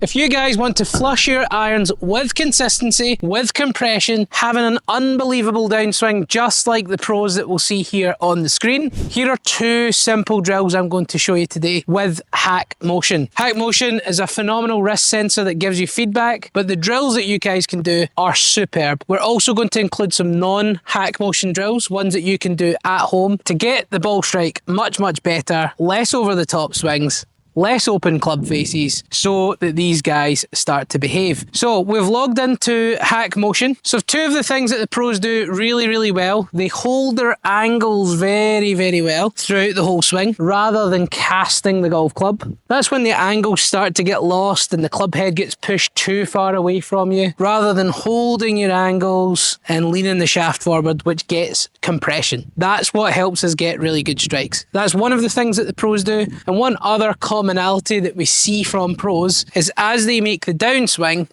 If you guys want to flush your irons with consistency, with compression, having an unbelievable downswing just like the pros that we'll see here on the screen, here are two simple drills I'm going to show you today with Hackmotion. Hackmotion is a phenomenal wrist sensor that gives you feedback, but the drills that you guys can do are superb. We're also going to include some non-Hackmotion drills, ones that you can do at home to get the ball strike much better, less over the top swings, less open club faces, so that these guys start to behave. So we've logged into Hackmotion. So two of the things that the pros do really well, they hold their angles very well throughout the whole swing rather than casting the golf club. That's when the angles start to get lost and the club head gets pushed too far away from you, rather than holding your angles and leaning the shaft forward, which gets compression. That's what helps us get really good strikes. That's one of the things that the pros do. And one other commonality that we see from pros is as they make the downswing,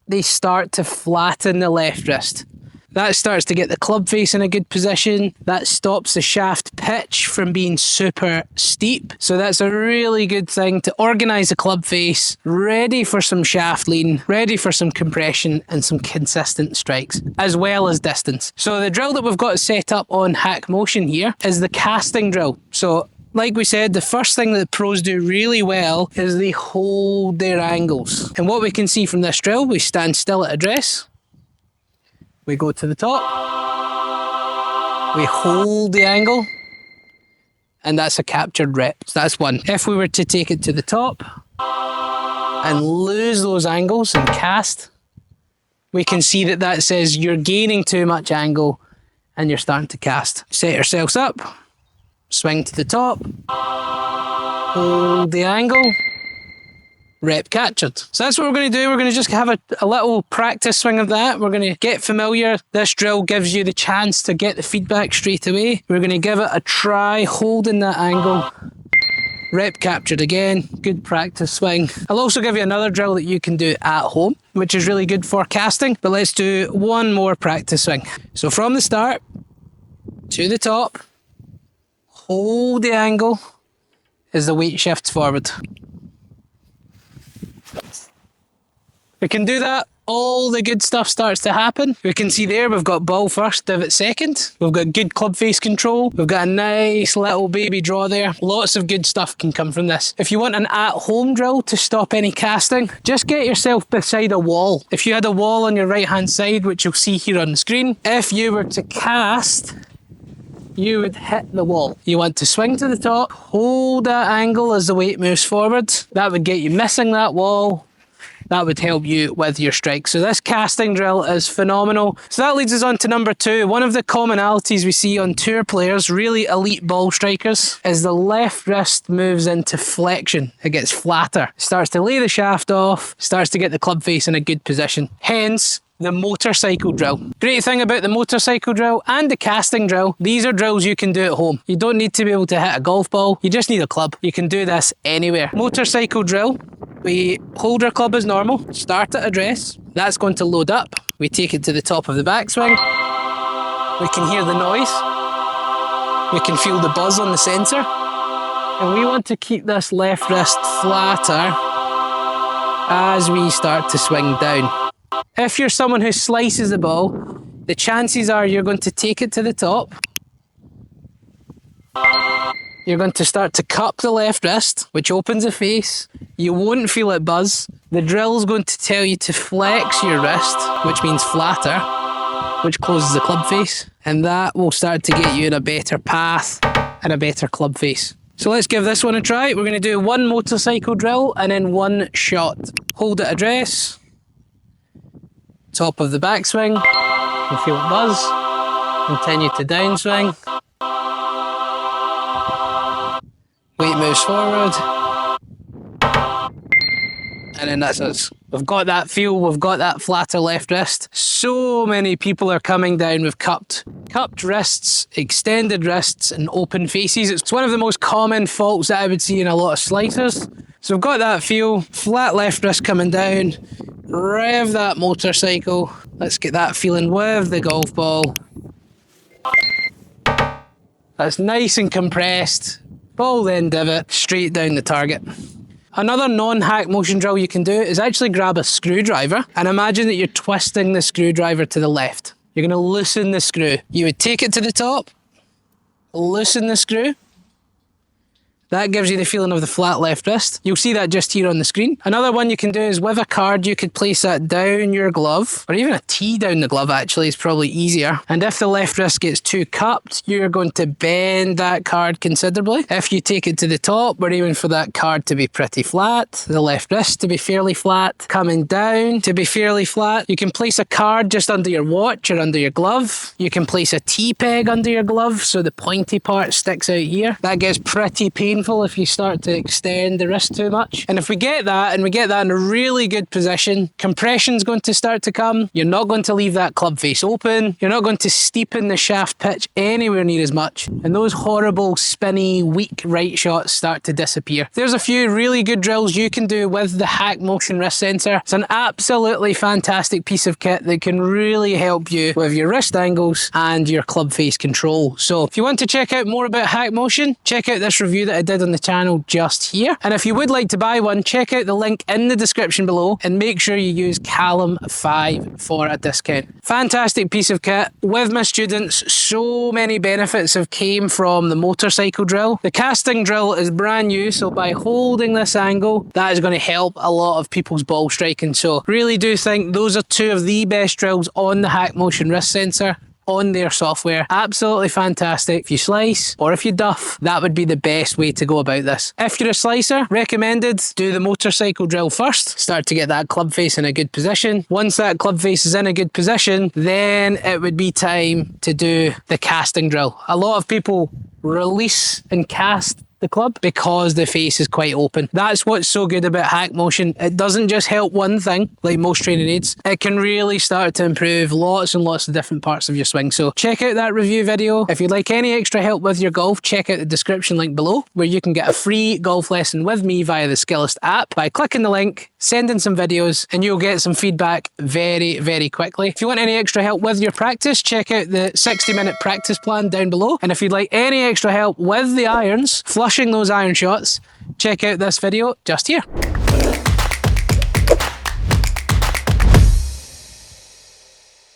they start to flatten the left wrist. That starts to get the club face in a good position. That stops the shaft pitch from being super steep. So that's a really good thing to organise the club face, ready for some shaft lean, ready for some compression and some consistent strikes, as well as distance. So the drill that we've got set up on Hackmotion here is the casting drill. So like we said, the first thing that the pros do really well is they hold their angles. And what we can see from this drill, we stand still at address. We go to the top. We hold the angle. And that's a captured rep. So that's one. If we were to take it to the top and lose those angles and cast, we can see that that says you're gaining too much angle and you're starting to cast. Set yourselves up. Swing to the top, hold the angle, rep captured. So that's what we're going to do. We're going to just have a little practice swing of that. We're going to get familiar. This drill gives you the chance to get the feedback straight away. We're going to give it a try, holding that angle, rep captured again. Good practice swing. I'll also give you another drill that you can do at home, which is really good for casting, but let's do one more practice swing. So from the start, to the top, hold the angle as the weight shifts forward. We can do that, all the good stuff starts to happen. We can see there we've got ball first, divot second. We've got good club face control. We've got a nice little baby draw there. Lots of good stuff can come from this. If you want an at-home drill to stop any casting, just get yourself beside a wall. If you had a wall on your right-hand side, which you'll see here on the screen, if you were to cast, you would hit the wall. You want to swing to the top, hold that angle as the weight moves forward. That would get you missing that wall. That would help you with your strike. So this casting drill is phenomenal. So that leads us on to number two. One of the commonalities we see on tour players, really elite ball strikers, is the left wrist moves into flexion. It gets flatter. It starts to lay the shaft off, starts to get the club face in a good position. Hence, the motorcycle drill. Great thing about the motorcycle drill and the casting drill, these are drills you can do at home. You don't need to be able to hit a golf ball, you just need a club. You can do this anywhere. Motorcycle drill, we hold our club as normal, start at address, that's going to load up. We take it to the top of the backswing, we can hear the noise, we can feel the buzz on the sensor, and we want to keep this left wrist flatter as we start to swing down. If you're someone who slices the ball, the chances are you're going to take it to the top. You're going to start to cup the left wrist, which opens the face. You won't feel it buzz. The drill's going to tell you to flex your wrist, which means flatter, which closes the club face. And that will start to get you in a better path and a better club face. So let's give this one a try. We're going to do one motorcycle drill and then one shot. Hold at address. Top of the backswing, you feel it buzz, continue to downswing, weight moves forward, and then that's us. We've got that feel, we've got that flatter left wrist. So many people are coming down with cupped wrists, extended wrists and open faces. It's one of the most common faults that I would see in a lot of slicers. So we've got that feel, flat left wrist coming down, rev that motorcycle. Let's get that feeling with the golf ball. That's nice and compressed. Ball then divot, straight down the target. Another non-hack motion drill you can do is actually grab a screwdriver and imagine that you're twisting the screwdriver to the left. You're going to loosen the screw. You would take it to the top, loosen the screw. That gives you the feeling of the flat left wrist. You'll see that just here on the screen. Another one you can do is with a card, you could place that down your glove, or even a T down the glove actually is probably easier. And if the left wrist gets too cupped, you're going to bend that card considerably. If you take it to the top, we're aiming for that card to be pretty flat, the left wrist to be fairly flat, coming down to be fairly flat. You can place a card just under your watch or under your glove. You can place a T-peg under your glove so the pointy part sticks out here. That gets pretty painful if you start to extend the wrist too much. And if we get that, and we get that in a really good position, compression's going to start to come. You're not going to leave that club face open. You're not going to steepen the shaft pitch anywhere near as much. And those horrible, spinny, weak right shots start to disappear. There's a few really good drills you can do with the Hackmotion Wrist Sensor. It's an absolutely fantastic piece of kit that can really help you with your wrist angles and your club face control. So if you want to check out more about Hackmotion, check out this review that I did on the channel just here. And if you would like to buy one, check out the link in the description below and make sure you use Callum5 for a discount. Fantastic piece of kit. With my students, so many benefits have came from the motorcycle drill. The casting drill is brand new, so by holding this angle, that is going to help a lot of people's ball striking. So really do think those are two of the best drills on the Hackmotion Wrist Sensor on their software. Absolutely fantastic. If you slice or if you duff, that would be the best way to go about this. If you're a slicer, recommended do the motorcycle drill first. Start to get that club face in a good position. Once that club face is in a good position, then it would be time to do the casting drill. A lot of people release and cast the club because the face is quite open. That's what's so good about Hackmotion. It doesn't just help one thing like most training aids. It can really start to improve lots and lots of different parts of your swing. So check out that review video. If you'd like any extra help with your golf, check out the description link below where you can get a free golf lesson with me via the Skillist app by clicking the link, sending some videos, and you'll get some feedback very, very quickly. If you want any extra help with your practice, check out the 60-minute practice plan down below. And if you'd like any extra help with the irons, flushing those iron shots, check out this video just here.